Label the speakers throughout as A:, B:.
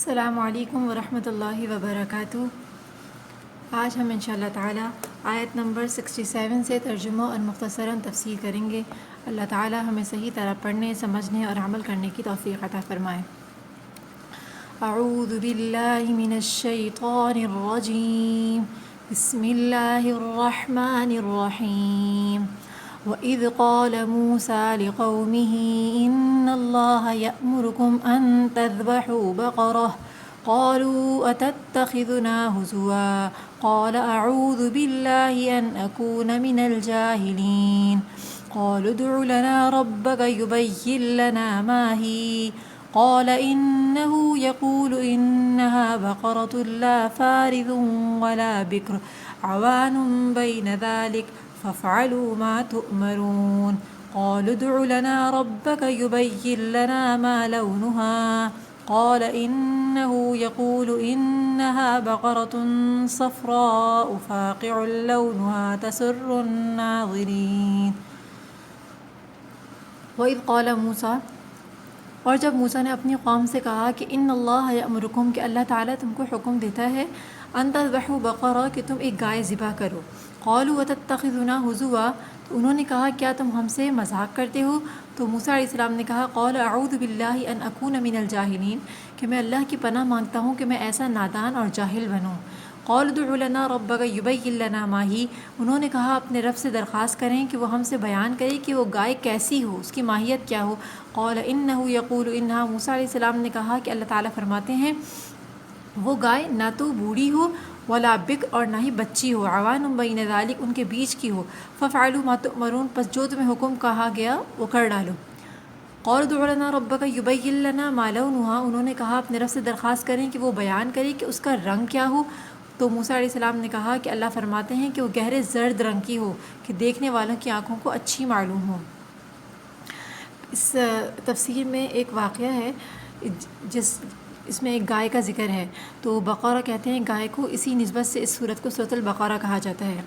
A: السلام علیکم ورحمۃ اللہ وبرکاتہ۔ آج ہم انشاءاللہ تعالی آیت نمبر 67 سے ترجمہ اور مختصراً تفسیر کریں گے۔ اللہ تعالی ہمیں صحیح طرح پڑھنے، سمجھنے اور عمل کرنے کی توفیق عطا فرمائے۔ اعوذ باللہ من الشیطان الرجیم، بسم اللہ الرحمن الرحیم۔ وَإِذْ قَالَ مُوسَىٰ لِقَوْمِهِ إِنَّ اللَّهَ يَأْمُرُكُمْ أَن تَذْبَحُوا بَقَرَةً قَالُوا أَتَتَّخِذُنَا هُزُوًا قَالَ أَعُوذُ بِاللَّهِ أَنْ أَكُونَ مِنَ الْجَاهِلِينَ قَالُوا ادْعُ لَنَا رَبَّكَ يُبَيِّن لَّنَا مَا هِيَ قَالَ إِنَّهُ يَقُولُ إِنَّهَا بَقَرَةٌ لَّا فَارِضٌ وَلَا بِكْرٌ عَوَانٌ بَيْنَ ذَلِكَ فَافْعَلُوا مَا تُؤْمَرُونَ قَالُوا ادْعُ لَنَا رَبَّكَ يُبَيِّن لَّنَا مَا لَوْنُهَا قَالَ إِنَّهُ يَقُولُ إِنَّهَا بَقَرَةٌ صَفْرَاءُ فَاقِعٌ لَّوْنُهَا تَسُرُّ النَّاظِرِينَ۔ وَإِذْ قَالَ مُوسَىٰ، اور جب موسیٰ نے اپنی قوم سے کہا کہ ان اللہ یأمرکم، کہ اللہ تعالیٰ تم کو حکم دیتا ہے، ان تذبحوا بقرہ، کہ تم ایک گائے ذبح کرو۔ قالوا وتتخذنا ہزوا، تو انہوں نے کہا کیا تم ہم سے مذاق کرتے ہو؟ تو موسیٰ علیہ السلام نے کہا قال اعوذ باللہ ان اکون من الجاہلین، کہ میں اللہ کی پناہ مانگتا ہوں کہ میں ایسا نادان اور جاہل بنوں۔ قال ادع لنا ربک یبین لنا ما ہی، انہوں نے کہا اپنے رب سے درخواست کریں کہ وہ ہم سے بیان کرے کہ وہ گائے کیسی ہو، اس کی ماہیت کیا ہو۔ قال انہ یقول انہا، موسیٰ علیہ السلام نے کہا کہ اللہ تعالیٰ فرماتے ہیں وہ گائے نہ تو بوڑھی ہو ولا بکر، اور نہ ہی بچی ہو، عوان بین ذالک، ان کے بیچ کی ہو۔ ففعلوا ما تؤمرون، پس جو تمہیں حکم کہا گیا وہ کر ڈالو۔ قال ادع لنا ربک یبین لنا ما لونہا، انہوں نے کہا اپنے رب سے درخواست کریں کہ وہ بیان کرے کہ اس کا رنگ کیا ہو۔ تو موسیٰ علیہ السلام نے کہا کہ اللہ فرماتے ہیں کہ وہ گہرے زرد رنگ کی ہو، کہ دیکھنے والوں کی آنکھوں کو اچھی معلوم ہو۔ اس تفسیر میں ایک واقعہ ہے اس میں ایک گائے کا ذکر ہے۔ تو بقرہ کہتے ہیں گائے کو، اسی نسبت سے اس سورت کو سورۃ البقرہ کہا جاتا ہے۔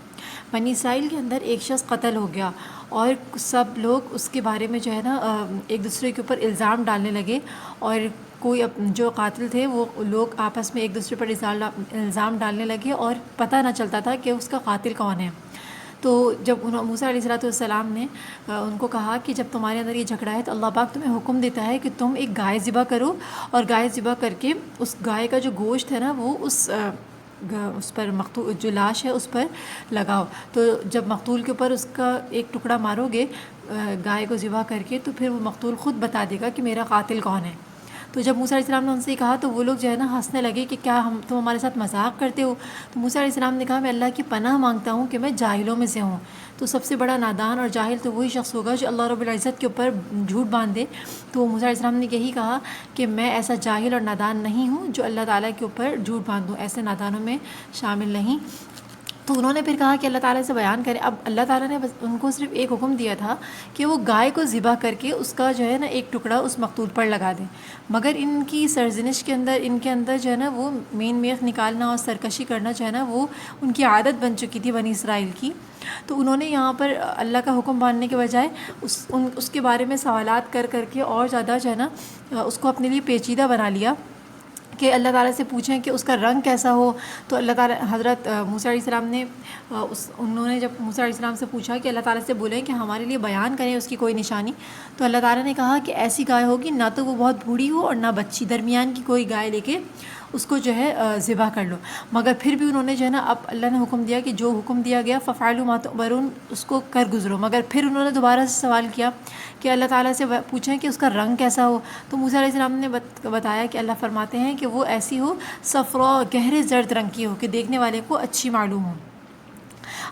A: بنی اسرائیل کے اندر ایک شخص قتل ہو گیا، اور سب لوگ اس کے بارے میں جو ہے نا ایک دوسرے کے اوپر الزام ڈالنے لگے، اور کوئی جو قاتل تھے وہ لوگ آپس میں ایک دوسرے پر الزام ڈالنے لگے، اور پتہ نہ چلتا تھا کہ اس کا قاتل کون ہے۔ تو جب موسیٰ علیہ السلام نے ان کو کہا کہ جب تمہارے اندر یہ جھگڑا ہے تو اللہ پاک تمہیں حکم دیتا ہے کہ تم ایک گائے ذبح کرو، اور گائے ذبح کر کے اس گائے کا جو گوشت ہے نا وہ اس پر مقتول جو لاش ہے اس پر لگاؤ۔ تو جب مقتول کے اوپر اس کا ایک ٹکڑا مارو گے گائے کو ذبح کر کے، تو پھر وہ مقتول خود بتا دے گا کہ میرا قاتل کون ہے۔ تو جب موسیٰ علیہ السلام نے ان سے کہا تو وہ لوگ جو ہے نا ہنسنے لگے کہ کیا تم ہمارے ساتھ مذاق کرتے ہو؟ تو موسیٰ علیہ السلام نے کہا میں اللہ کی پناہ مانگتا ہوں کہ میں جاہلوں میں سے ہوں۔ تو سب سے بڑا نادان اور جاہل تو وہی شخص ہوگا جو اللہ رب العزت کے اوپر جھوٹ باندھ دے۔ تو موسیٰ علیہ السلام نے یہی کہا کہ میں ایسا جاہل اور نادان نہیں ہوں جو اللہ تعالیٰ کے اوپر جھوٹ باندھوں، ایسے نادانوں میں شامل نہیں۔ تو انہوں نے پھر کہا کہ اللہ تعالیٰ سے بیان کریں۔ اب اللہ تعالیٰ نے بس ان کو صرف ایک حکم دیا تھا کہ وہ گائے کو ذبح کر کے اس کا جو ہے نا ایک ٹکڑا اس مقتول پر لگا دیں، مگر ان کی سرزنش کے اندر، ان کے اندر جو ہے نا وہ مین میخ نکالنا اور سرکشی کرنا جو ہے نا وہ ان کی عادت بن چکی تھی بنی اسرائیل کی۔ تو انہوں نے یہاں پر اللہ کا حکم ماننے کے بجائے اس کے بارے میں سوالات کر کر کے اور زیادہ جو ہے نا اس کو اپنے لیے پیچیدہ بنا لیا کہ اللہ تعالیٰ سے پوچھیں کہ اس کا رنگ کیسا ہو۔ تو اللہ تعالیٰ حضرت موسیٰ علیہ السلام نے انہوں نے جب موسیٰ علیہ السلام سے پوچھا کہ اللہ تعالیٰ سے بولیں کہ ہمارے لیے بیان کریں اس کی کوئی نشانی، تو اللہ تعالیٰ نے کہا کہ ایسی گائے ہوگی نہ تو وہ بہت بوڑھی ہو اور نہ بچی، درمیان کی کوئی گائے لے کے اس کو جو ہے ذبح کر لو۔ مگر پھر بھی انہوں نے جو ہے نا اب اللہ نے حکم دیا کہ جو حکم دیا گیا ففعلوا ما تؤمرون، اس کو کر گزرو، مگر پھر انہوں نے دوبارہ سے سوال کیا کہ اللہ تعالیٰ سے پوچھیں کہ اس کا رنگ کیسا ہو۔ تو موسیٰ علیہ السلام نے بتایا کہ اللہ فرماتے ہیں کہ وہ ایسی ہو صفراء، گہرے زرد رنگ کی ہو، کہ دیکھنے والے کو اچھی معلوم ہو۔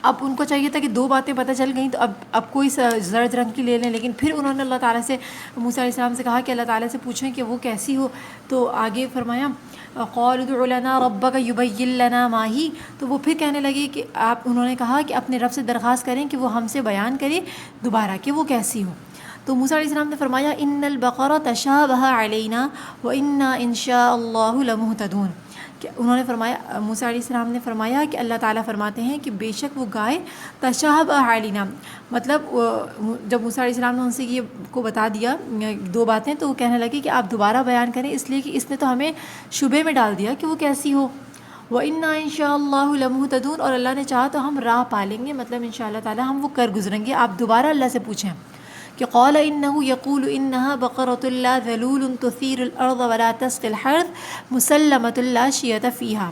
A: اب ان کو چاہیے تھا کہ دو باتیں پتہ چل گئیں تو اب کوئی زرد رنگ کی لے لیں، لیکن پھر انہوں نے اللہ تعالیٰ سے، موسیٰ علیہ السلام سے کہا کہ اللہ تعالیٰ سے پوچھیں کہ وہ کیسی ہو۔ تو آگے فرمایا قال ادع لنا ربک یبین لنا ما ہی، تو وہ پھر کہنے لگے کہ انہوں نے کہا کہ اپنے رب سے درخواست کریں کہ وہ ہم سے بیان کرے دوبارہ کہ وہ کیسی ہو۔ تو موسیٰ علیہ السلام نے فرمایا ان البقرہ تشابہ علینا وانا ان شاء اللہ لمہتدون، کہ انہوں نے فرمایا، موسیٰ علیہ السلام نے فرمایا کہ اللہ تعالیٰ فرماتے ہیں کہ بے شک وہ گائے تشابہ علینا، مطلب جب موسیٰ علیہ السلام نے ان سے یہ کو بتا دیا دو باتیں، تو وہ کہنے لگے کہ آپ دوبارہ بیان کریں، اس لیے کہ اس نے تو ہمیں شبے میں ڈال دیا کہ وہ کیسی ہو۔ وَإِنَّا إِن شَاءَ اللَّهُ لَمُهْتَدُونَ، اور اللہ نے چاہا تو ہم راہ پالیں گے، مطلب ان شاء اللہ تعالیٰ ہم وہ کر گزریں گے۔ آپ دوبارہ اللہ سے پوچھیں کہ قال انه يقول انها بقرة لا ذلول تثير الارض ولا تسقي الحرث مسلمة لا شية فيها۔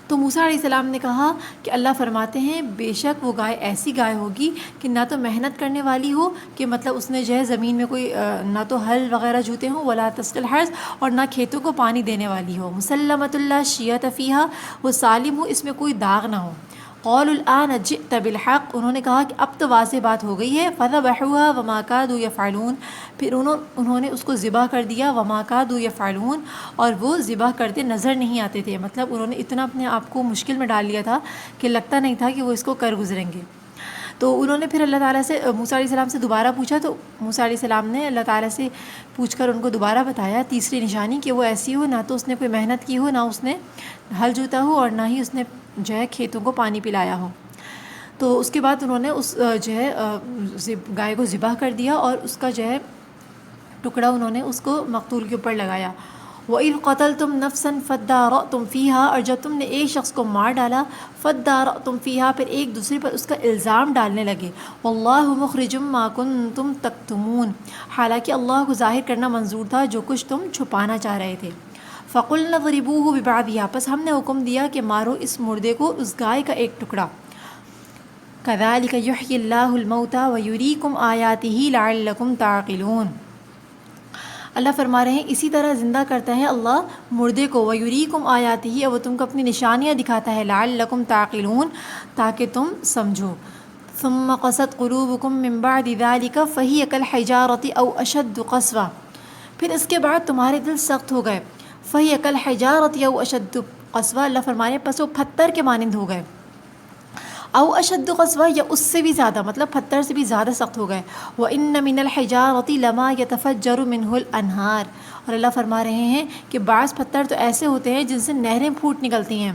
A: تو موسیٰ علیہ السلام نے کہا کہ اللہ فرماتے ہیں بے شک وہ گائے ایسی گائے ہوگی کہ نہ تو محنت کرنے والی ہو، کہ مطلب اس نے جو ہے زمین میں کوئی نہ تو ہل وغیرہ جوتے ہوں، ولا تسقي الحرث، اور نہ کھیتوں کو پانی دینے والی ہو، مسلمۃ لا شیۃ فیہا، وہ سالم ہو، اس میں کوئی داغ نہ ہو۔ قول الآن جئت بالحق، انہوں نے کہا کہ اب تو واضح بات ہو گئی ہے۔ فذبحوها وما كادوا يفعلون، پھر انہوں نے اس کو ذبح کر دیا، وما كادوا يفعلون، اور وہ ذبح کرتے نظر نہیں آتے تھے، مطلب انہوں نے اتنا اپنے آپ کو مشکل میں ڈال لیا تھا کہ لگتا نہیں تھا کہ وہ اس کو کر گزریں گے۔ تو انہوں نے پھر اللہ تعالیٰ سے موسیٰ علیہ السلام سے دوبارہ پوچھا، تو موسیٰ علیہ السلام نے اللہ تعالیٰ سے پوچھ کر ان کو دوبارہ بتایا تیسری نشانی کہ وہ ایسی ہو نہ تو اس نے کوئی محنت کی ہو، نہ اس نے ہل جوتا ہو، اور نہ ہی اس نے جو ہے کھیتوں کو پانی پلایا ہو۔ تو اس کے بعد انہوں نے اس جو ہے گائے کو ذبح کر دیا، اور اس کا جو ہے ٹکڑا انہوں نے اس کو مقتول کے اوپر لگایا۔ وَإِذْ قَتَلْتُمْ نَفْسًا فَادَّارَأْتُمْ فِيهَا، اور جب تم نے ایک شخص کو مار ڈالا، فَادَّارَأْتُمْ فِيهَا، پھر ایک دوسرے پر اس کا الزام ڈالنے لگے۔ وَاللَّهُ مُخْرِجٌ مَا كُنْتُمْ تَكْتُمُونَ، حالانکہ اللہ کو ظاہر کرنا منظور تھا جو کچھ تم چھپانا چاہ رہے تھے۔ فَقُلْنَا اضْرِبُوهُ بِبَعْضِهَا، پس ہم نے حکم دیا کہ مارو اس مردے کو، اس گائے کا ایک ٹکڑا۔ كَذَلِكَ يُحْيِي اللَّهُ الْمَوْتَى وَيُرِيكُمْ آيَاتِهِ لَعَلَّكُمْ تَعْقِلُونَ، اللہ فرما رہے ہیں اسی طرح زندہ کرتا ہے اللہ مردے کو، وَيُرِيكُمْ آيَاتِهِ، وہ تم کو اپنی نشانیاں دکھاتا ہے، لَعَلَّكُمْ تَعْقِلُونَ، تاکہ تم سمجھو۔ ثُمَّ قَسَتْ قُلُوبُكُم مِّن بَعْدِ ذَلِكَ فَهِيَ كَالْحِجَارَةِ أَوْ أَشَدُّ قَسْوَةً، پھر اس کے بعد تمہارے دل سخت ہو گئے، فَهِيَ كَالْحِجَارَةِ أَوْ أَشَدُّ قَسْوَةً، اللہ فرما رہے ہیں پس وہ پتھر کے مانند ہو گئے، او اشد قسوہ، یا اس سے بھی زیادہ، مطلب پتھر سے بھی زیادہ سخت ہو گئے۔ وَإِنَّ مِنَ الْحِجَارَةِ لَمَا يَتَفَجَّرُ مِنْهُ الْأَنْهَارُ، اور اللہ فرما رہے ہیں کہ بعض پتھر تو ایسے ہوتے ہیں جن سے نہریں پھوٹ نکلتی ہیں۔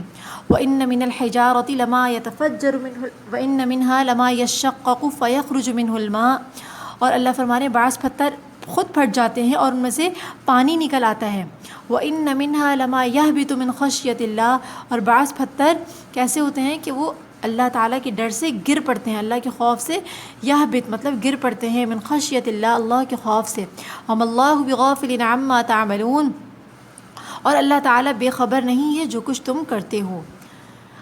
A: وَإِنَّ مِنَ الْحِجَارَةِ لَمَا يَتَفَجَّرُ مِنْهُ وَإِنَّ مِنْهَا لَمَا يَشَّقَّقُ فَيَخْرُجُ مِنْهُ الْمَاءُ، اور اللہ فرما رہے ہیں بعض پتھر خود پھٹ جاتے ہیں اور ان میں سے پانی نکل آتا ہے۔ وَإِنَّ مِنْهَا لَمَا يَهْبِطُ مِنْ خَشْيَةِ اللَّهِ، اور بعض پتھر کیسے ہوتے ہیں کہ وہ اللہ تعالیٰ کے ڈر سے گر پڑتے ہیں، اللہ کے خوف سے، یہبط مطلب گر پڑتے ہیں، من خشیت اللہ، اللہ کے خوف سے۔ وما اللہ بغافل عما تعملون، اور اللہ تعالیٰ بے خبر نہیں ہے جو کچھ تم کرتے ہو۔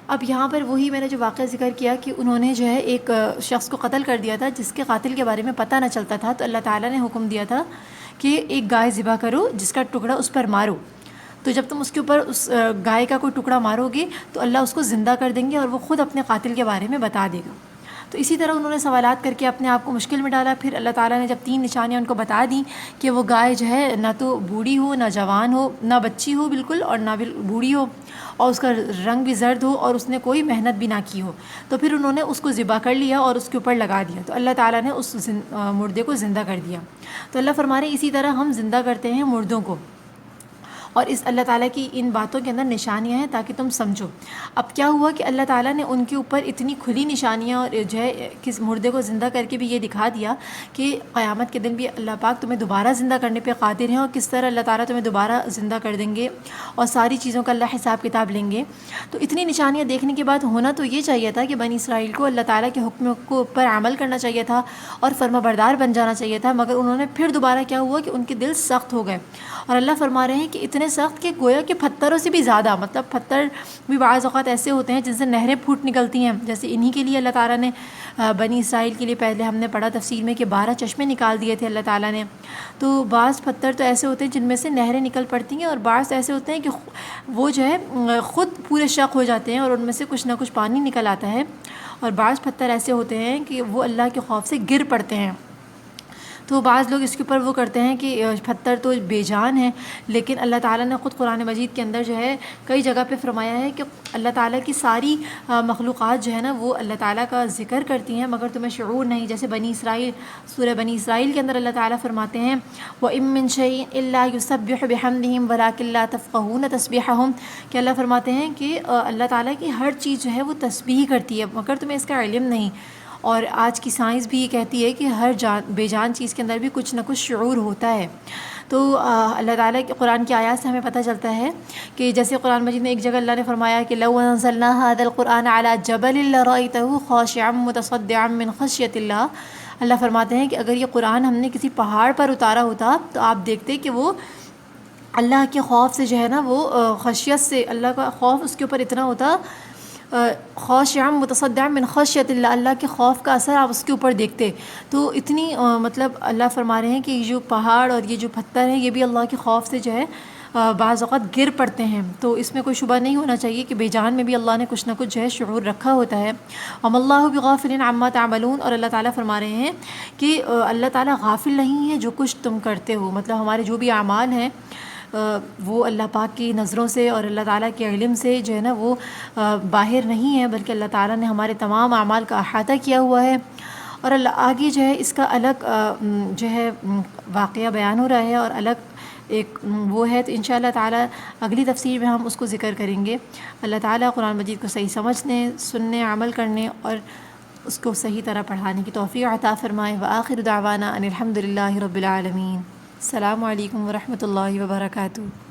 A: اب یہاں پر وہی میں نے جو واقعہ ذکر کیا کہ انہوں نے جو ہے ایک شخص کو قتل کر دیا تھا جس کے قاتل کے بارے میں پتہ نہ چلتا تھا، تو اللہ تعالیٰ نے حکم دیا تھا کہ ایک گائے ذبح کرو جس کا ٹکڑا اس پر مارو، تو جب تم اس کے اوپر اس گائے کا کوئی ٹکڑا مارو گے تو اللہ اس کو زندہ کر دیں گے اور وہ خود اپنے قاتل کے بارے میں بتا دے گا۔ تو اسی طرح انہوں نے سوالات کر کے اپنے آپ کو مشکل میں ڈالا۔ پھر اللہ تعالیٰ نے جب 3 نشانیاں ان کو بتا دیں کہ وہ گائے جو ہے نہ تو بوڑھی ہو، نہ جوان ہو، نہ بچی ہو بالکل، اور نہ بوڑھی ہو، اور اس کا رنگ بھی زرد ہو، اور اس نے کوئی محنت بھی نہ کی ہو، تو پھر انہوں نے اس کو ذبح کر لیا اور اس کے اوپر لگا دیا، تو اللہ تعالیٰ نے اس مردے کو زندہ کر دیا۔ تو اللہ فرما رہے ہیں اسی طرح ہم زندہ کرتے ہیں مردوں کو، اور اس اللہ تعالیٰ کی ان باتوں کے اندر نشانیاں ہیں تاکہ تم سمجھو۔ اب کیا ہوا کہ اللہ تعالیٰ نے ان کے اوپر اتنی کھلی نشانیاں اور جو ہے کس مردے کو زندہ کر کے بھی یہ دکھا دیا کہ قیامت کے دن بھی اللہ پاک تمہیں دوبارہ زندہ کرنے پہ قادر ہیں، اور کس طرح اللہ تعالیٰ تمہیں دوبارہ زندہ کر دیں گے اور ساری چیزوں کا اللہ حساب کتاب لیں گے۔ تو اتنی نشانیاں دیکھنے کے بعد ہونا تو یہ چاہیے تھا کہ بنی اسرائیل کو اللہ تعالیٰ کے حکم کو پر عمل کرنا چاہیے تھا اور فرما بردار بن جانا چاہیے تھا، مگر انہوں نے پھر دوبارہ کیا ہوا کہ ان کے دل سخت ہو گئے، اور اللہ فرما رہے ہیں کہ اتنے سخت کہ گویا کہ پتھروں سے بھی زیادہ، مطلب پتھر بھی بعض اوقات ایسے ہوتے ہیں جن سے نہریں پھوٹ نکلتی ہیں، جیسے انہی کے لیے اللہ تعالیٰ نے بنی اسرائیل کے لیے پہلے ہم نے پڑھا تفسیر میں کہ 12 چشمے نکال دیے تھے اللہ تعالیٰ نے۔ تو بعض پتھر تو ایسے ہوتے ہیں جن میں سے نہریں نکل پڑتی ہیں، اور بعض ایسے ہوتے ہیں کہ وہ جو ہے خود پورے شق ہو جاتے ہیں اور ان میں سے کچھ نہ کچھ پانی نکل آتا ہے، اور بعض پتھر ایسے ہوتے ہیں کہ وہ اللہ کے خوف سے گر پڑتے ہیں۔ تو بعض لوگ اس کے اوپر وہ کرتے ہیں کہ پتھر تو بے جان ہیں، لیکن اللہ تعالیٰ نے خود قرآن مجید کے اندر جو ہے کئی جگہ پہ فرمایا ہے کہ اللہ تعالیٰ کی ساری مخلوقات جو ہے نا وہ اللہ تعالیٰ کا ذکر کرتی ہیں، مگر تمہیں شعور نہیں. جیسے بنی اسرائیل، سورہ بنی اسرائیل کے اندر اللہ تعالیٰ فرماتے ہیں وَإِن مِّن شَيْءٍ إِلَّا يُسَبِّحُ بِحَمْدِهِمْ وَلَٰكِن لَّا تَفْقَهُونَ تَسْبِيحَهُمْ، کہ اللہ فرماتے ہیں کہ اللہ تعالیٰ کی ہر چیز جو ہے وہ تسبیح کرتی ہے مگر تمہیں اس کا علم نہیں. اور آج کی سائنس بھی یہ کہتی ہے کہ ہر بے جان چیز کے اندر بھی کچھ نہ کچھ شعور ہوتا ہے. تو اللہ تعالیٰ کے قرآن کی آیات سے ہمیں پتہ چلتا ہے کہ جیسے قرآن مجید میں ایک جگہ اللہ نے فرمایا کہ لو انزلنا هذا القرآن على جبل لرأيته خاشعا متصدعا من خشية اللہ. اللہ فرماتے ہیں کہ اگر یہ قرآن ہم نے کسی پہاڑ پر اتارا ہوتا تو آپ دیکھتے کہ وہ اللہ کے خوف سے جو ہے نا وہ خشیت سے، اللہ کا خوف اس کے اوپر اتنا ہوتا، خاشعا متصدعا من خشیت اللہ، اللہ کے خوف کا اثر آپ اس کے اوپر دیکھتے. تو اتنی مطلب اللہ فرما رہے ہیں کہ یہ جو پہاڑ اور یہ جو پتھر ہیں یہ بھی اللہ کے خوف سے جو ہے بعض اوقات گر پڑتے ہیں. تو اس میں کوئی شبہ نہیں ہونا چاہیے کہ بے جان میں بھی اللہ نے کچھ نہ کچھ جو ہے شعور رکھا ہوتا ہے. وما اللہ بغافل عما تعملون، اور اللہ تعالیٰ فرما رہے ہیں کہ اللہ تعالیٰ غافل نہیں ہے جو کچھ تم کرتے ہو. مطلب ہمارے جو بھی اعمال ہیں وہ اللہ پاک کی نظروں سے اور اللہ تعالیٰ کے علم سے جو ہے نا وہ باہر نہیں ہے، بلکہ اللہ تعالیٰ نے ہمارے تمام اعمال کا احاطہ کیا ہوا ہے. اور اللہ آگے جو ہے اس کا الگ جو ہے واقعہ بیان ہو رہا ہے اور الگ ایک وہ ہے، تو انشاءاللہ تعالیٰ اگلی تفسیر میں ہم اس کو ذکر کریں گے. اللہ تعالیٰ قرآن مجید کو صحیح سمجھنے، سننے، عمل کرنے اور اس کو صحیح طرح پڑھانے کی توفیق عطا فرمائے. وآخر دعوانا ان الحمد للہ رب العالمین. السلام علیکم ورحمۃ اللہ وبرکاتہ.